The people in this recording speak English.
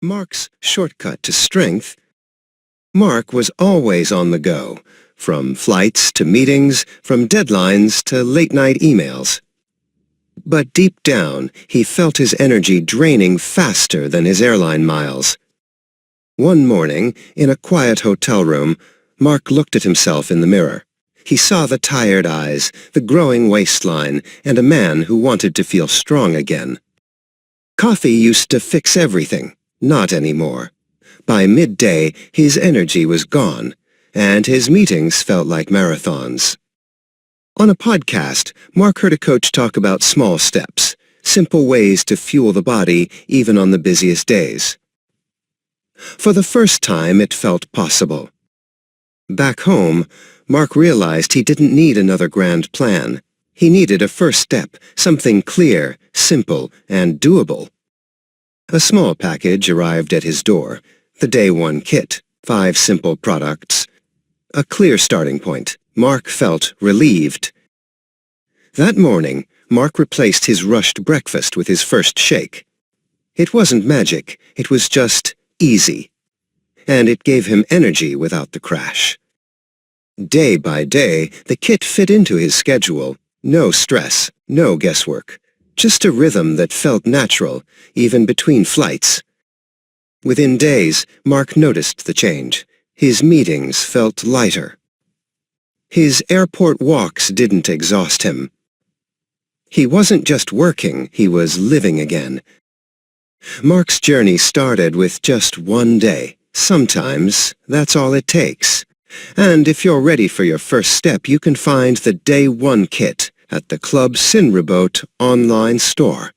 Mark's shortcut to strength. Mark was always on the go, from flights to meetings, from deadlines to late-night emails. But deep down, he felt his energy draining faster than his airline miles. One morning, in a quiet hotel room, Mark looked at himself in the mirror. He saw the tired eyes, the growing waistline, and a man who wanted to feel strong again. Coffee used to fix everything, not anymore. By midday, his energy was gone, and his meetings felt like marathons. On a podcast, Mark heard a coach talk about small steps, simple ways to fuel the body even on the busiest days. For the first time, it felt possible. Back home, Mark realized he didn't need another grand plan. He needed a first step, something clear, simple, and doable. A small package arrived at his door, the Day 1 kit, 5 simple products. A clear starting point. Mark felt relieved. That morning, Mark replaced his rushed breakfast with his first shake. It wasn't magic, it was just easy. And it gave him energy without the crash. Day by day, the kit fit into his schedule. No stress, no guesswork. Just a rhythm that felt natural, even between flights. Within days, Mark noticed the change. His meetings felt lighter. His airport walks didn't exhaust him. He wasn't just working, he was living again. Mark's journey started with just one day. Sometimes, that's all it takes. And if you're ready for your first step, you can find the Day 1 kit at the Club Cinrebote online store.